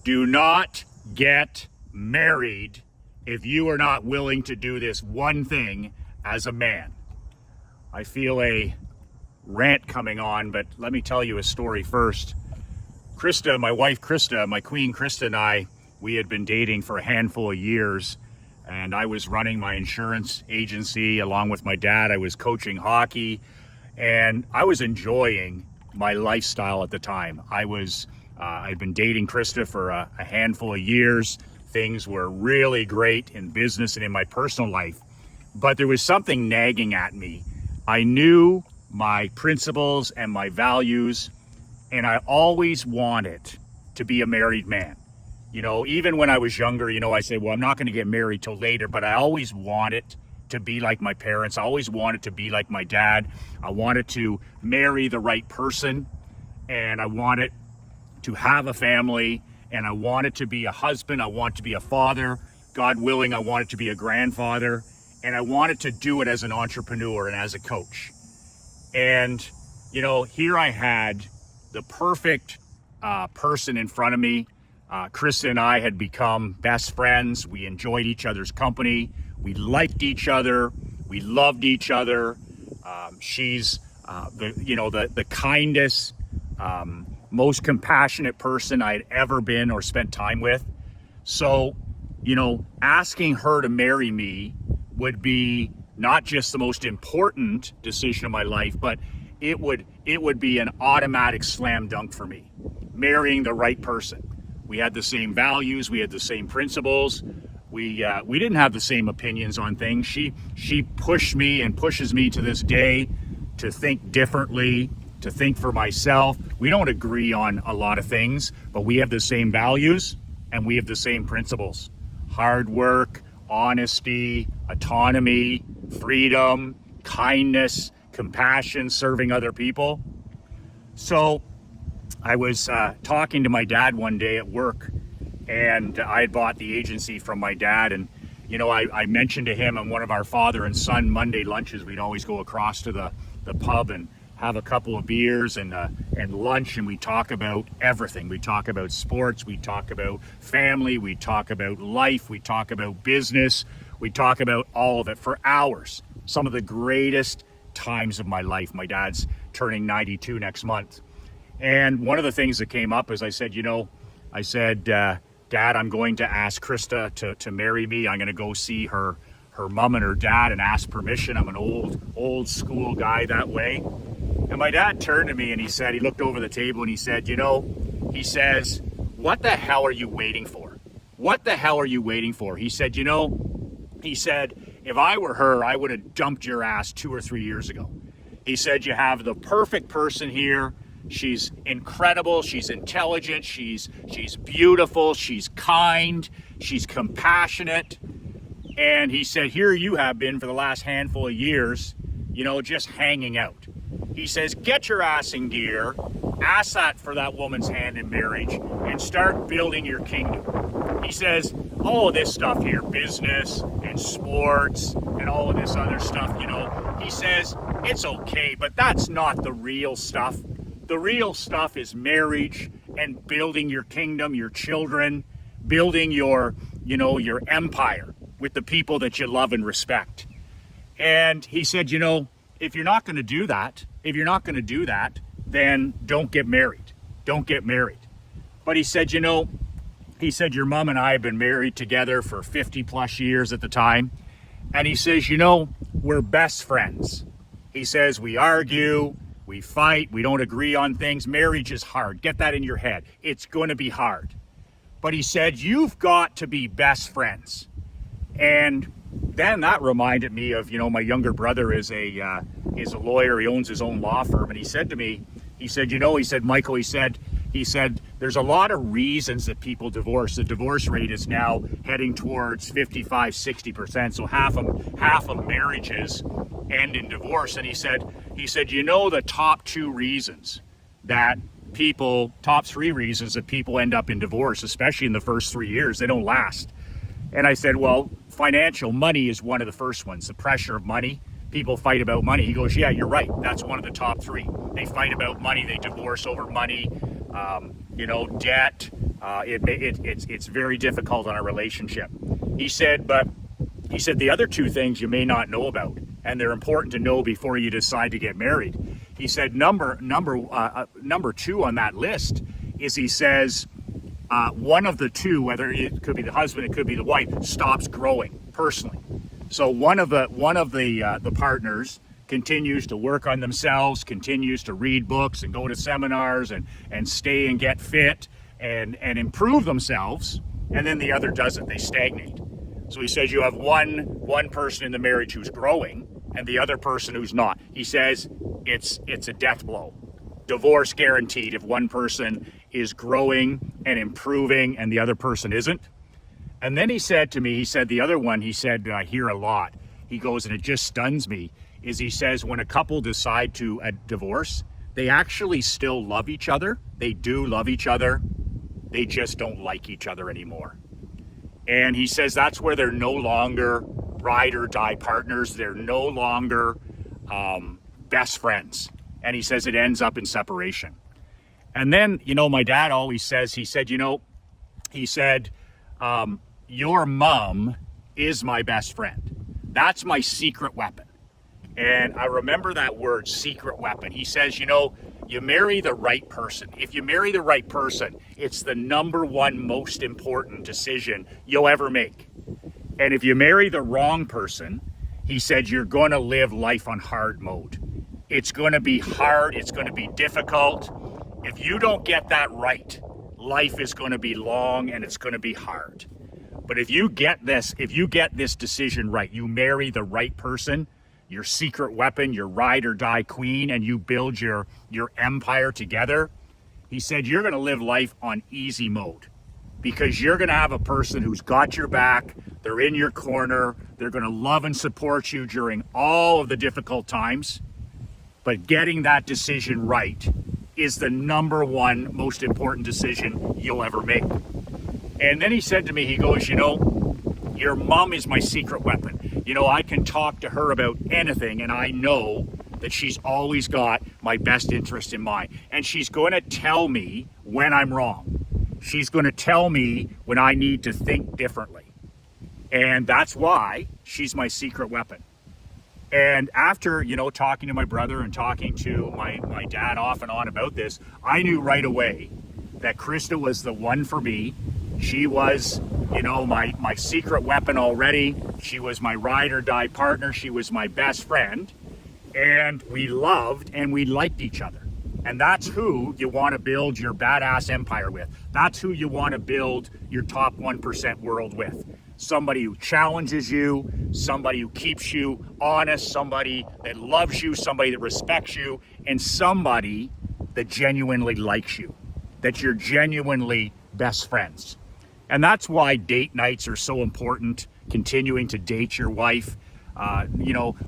Do not get married if you are not willing to do this one thing as a man. I feel a rant coming on, but let me tell you a story first. Krista, my wife Krista, my queen Krista and I, we had been dating for a handful of years, and I was running my insurance agency along with my dad. I was coaching hockey, and I was enjoying my lifestyle at the time. I'd been dating Krista for a handful of years. Things were really great in business and in my personal life, but there was something nagging at me. I knew my principles and my values, and I always wanted to be a married man. You know, even when I was younger, I said, well, I'm not going to get married till later, but I always wanted to be like my parents. I always wanted to be like my dad. I wanted to marry the right person, and I wanted to have a family, and I wanted to be a husband. I wanted to be a father. God willing, I wanted to be a grandfather, and I wanted to do it as an entrepreneur and as a coach. And, here I had the perfect person in front of me. Krista and I had become best friends. We enjoyed each other's company. We liked each other. We loved each other. She's the kindest, most compassionate person I'd ever been or spent time with. So, asking her to marry me would be not just the most important decision of my life, but it would be an automatic slam dunk for me. Marrying the right person. We had the same values. We had the same principles. We didn't have the same opinions on things. She pushed me and pushes me to this day to think differently, to think for myself. We don't agree on a lot of things, but we have the same values and we have the same principles. Hard work, honesty, autonomy, freedom, kindness, compassion, serving other people. So I was talking to my dad one day at work, and I had bought the agency from my dad, and I mentioned to him on one of our father and son Monday lunches, we'd always go across to the pub and have a couple of beers and lunch, and we talk about everything. We talk about sports, we talk about family, we talk about life, we talk about business, we talk about all of it for hours. Some of the greatest times of my life. My dad's turning 92 next month. And one of the things that came up is I said, Dad, I'm going to ask Krista to marry me. I'm going to go see her mom and her dad and ask permission. I'm an old school guy that way. And my dad turned to me and he looked over the table and he said, he says, what the hell are you waiting for? What the hell are you waiting for? He said, if I were her, I would have dumped your ass 2 or 3 years ago. He said, you have the perfect person here. She's incredible. She's intelligent. She's beautiful. She's kind. She's compassionate. And he said, here you have been for the last handful of years, just hanging out. He says, get your ass in gear, ask that for that woman's hand in marriage, and start building your kingdom. He says, all of this stuff here, business and sports and all of this other stuff, he says, it's okay, but that's not the real stuff. The real stuff is marriage and building your kingdom, your children, building your empire with the people that you love and respect. And he said, if you're not going to do that, then don't get married. Don't get married. But he said, your mom and I have been married together for 50 plus years at the time. And he says, we're best friends. He says, we argue, we fight, we don't agree on things. Marriage is hard. Get that in your head. It's going to be hard. But he said, you've got to be best friends. And then that reminded me of, my younger brother is a lawyer. He owns his own law firm. And he said to me, Michael, he said, there's a lot of reasons that people divorce. The divorce rate is now heading towards 55, 60%. So half of marriages end in divorce. And he said, the top 3 reasons that people end up in divorce, especially in the first 3 years, they don't last. And I said, well, financial money is one of the first ones, the pressure of money. People fight about money. He goes, yeah, you're right. That's one of the top 3. They fight about money. They divorce over money, debt, It's very difficult on a relationship. He said the other two things you may not know about, and they're important to know before you decide to get married. He said number two on that list is, he says, one of the two, whether it could be the husband, it could be the wife, stops growing personally. So one of the partners continues to work on themselves, continues to read books and go to seminars and stay and get fit and improve themselves, and then the other doesn't. They stagnate. So he says you have one person in the marriage who's growing and the other person who's not. He says it's a death blow. Divorce guaranteed if one person is growing and improving and the other person isn't. And then he said to me, the other one, he said, I hear a lot. He goes, and it just stuns me, is he says when a couple decide to divorce, they actually still love each other. They do love each other. They just don't like each other anymore. And he says that's where they're no longer ride or die partners. They're no longer best friends. And he says it ends up in separation. And then, my dad always says, he said, your mom is my best friend. That's my secret weapon. And I remember that word, secret weapon. He says, you marry the right person. If you marry the right person, it's the number one most important decision you'll ever make. And if you marry the wrong person, he said, you're going to live life on hard mode. It's going to be hard. It's going to be difficult. If you don't get that right, life is going to be long and it's going to be hard. But if you get this decision right, you marry the right person, your secret weapon, your ride or die queen, and you build your empire together, he said, you're going to live life on easy mode because you're going to have a person who's got your back. They're in your corner. They're going to love and support you during all of the difficult times. But getting that decision right is the number one most important decision you'll ever make. And then he said to me, he goes, your mom is my secret weapon. I can talk to her about anything, and I know that she's always got my best interest in mind. And she's going to tell me when I'm wrong. She's going to tell me when I need to think differently. And that's why she's my secret weapon. And after, talking to my brother and talking to my dad off and on about this, I knew right away that Krista was the one for me. She was, my secret weapon already. She was my ride or die partner. She was my best friend. And we loved and we liked each other. And that's who you want to build your badass empire with. That's who you want to build your top 1% world with. Somebody who challenges you, somebody who keeps you honest, somebody that loves you, somebody that respects you, and somebody that genuinely likes you, that you're genuinely best friends. And that's why date nights are so important, continuing to date your wife,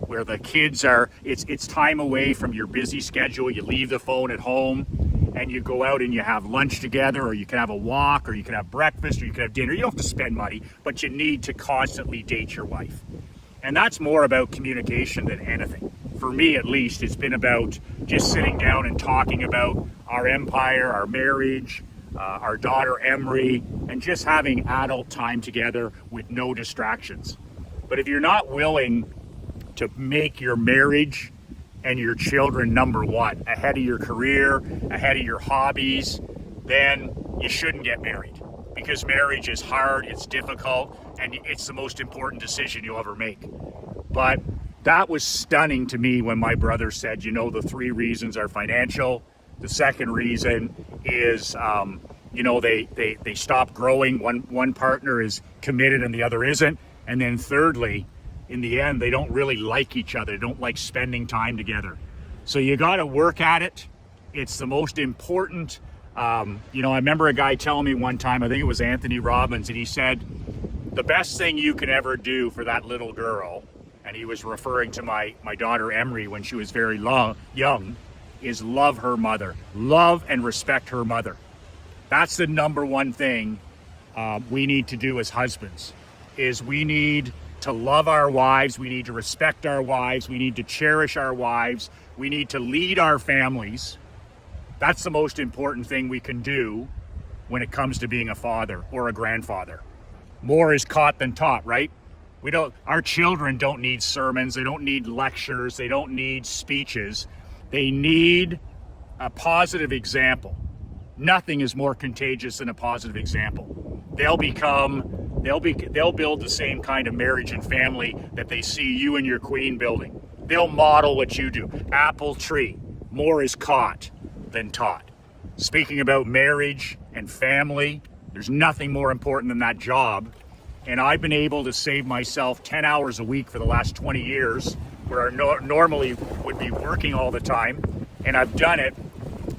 where the kids are, it's time away from your busy schedule. You leave the phone at home and you go out and you have lunch together, or you can have a walk, or you can have breakfast, or you can have dinner. You don't have to spend money, but you need to constantly date your wife. And that's more about communication than anything. For me, at least, it's been about just sitting down and talking about our empire, our marriage, our daughter Emery, and just having adult time together with no distractions. But if you're not willing to make your marriage and your children number one, ahead of your career, ahead of your hobbies, then you shouldn't get married. Because marriage is hard, it's difficult, and it's the most important decision you'll ever make. But that was stunning to me when my brother said, the 3 reasons are financial. The second reason is, they stop growing. One partner is committed and the other isn't. And then thirdly, in the end, they don't really like each other. They don't like spending time together. So you got to work at it. It's the most important. I remember a guy telling me one time, I think it was Anthony Robbins, and he said, the best thing you can ever do for that little girl, and he was referring to my daughter Emery when she was very young, is love her mother. Love and respect her mother. That's the number one thing we need to do as husbands, is we need to love our wives, we need to respect our wives, we need to cherish our wives, we need to lead our families. That's the most important thing we can do when it comes to being a father or a grandfather. More is caught than taught, right? Our children don't need sermons, they don't need lectures, they don't need speeches. They need a positive example. Nothing is more contagious than a positive example. They'll build the same kind of marriage and family that they see you and your queen building. They'll model what you do. Apple tree. More is caught than taught. Speaking about marriage and family, there's nothing more important than that job. And I've been able to save myself 10 hours a week for the last 20 years, where I normally would be working all the time. And I've done it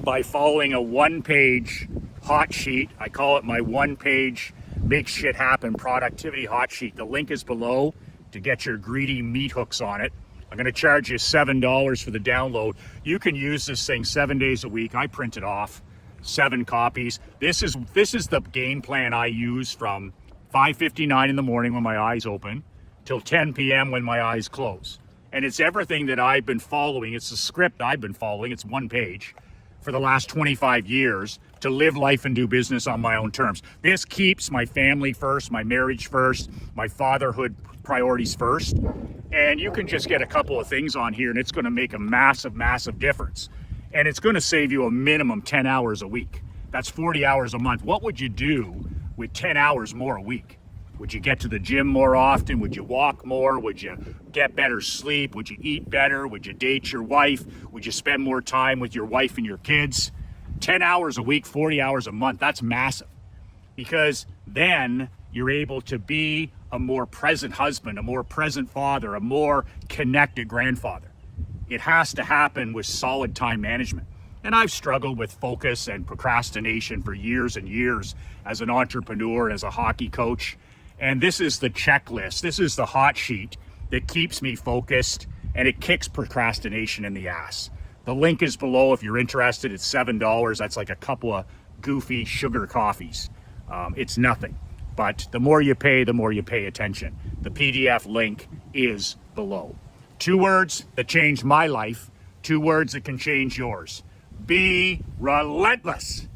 by following a one-page hot sheet. I call it my one-page make shit happen productivity hot sheet. The link is below to get your greedy meat hooks on it. I'm going to charge you $7 for the download. You can use this thing 7 days a week. I print it off, 7 copies. This is the game plan I use from 5:59 in the morning when my eyes open till 10 p.m. when my eyes close. And it's everything that I've been following. It's the script I've been following. It's one page for the last 25 years to live life and do business on my own terms. This keeps my family first, my marriage first, my fatherhood priorities first. And you can just get a couple of things on here and it's going to make a massive, massive difference. And it's going to save you a minimum 10 hours a week. That's 40 hours a month. What would you do with 10 hours more a week? Would you get to the gym more often? Would you walk more? Would you get better sleep? Would you eat better? Would you date your wife? Would you spend more time with your wife and your kids? 10 hours a week, 40 hours a month, that's massive. Because then you're able to be a more present husband, a more present father, a more connected grandfather. It has to happen with solid time management. And I've struggled with focus and procrastination for years and years as an entrepreneur, as a hockey coach. And this is the checklist. This is the hot sheet that keeps me focused and it kicks procrastination in the ass. The link is below if you're interested. It's $7. That's like a couple of goofy sugar coffees. It's nothing. But the more you pay attention. The PDF link is below. 2 words that changed my life. 2 words that can change yours. Be relentless.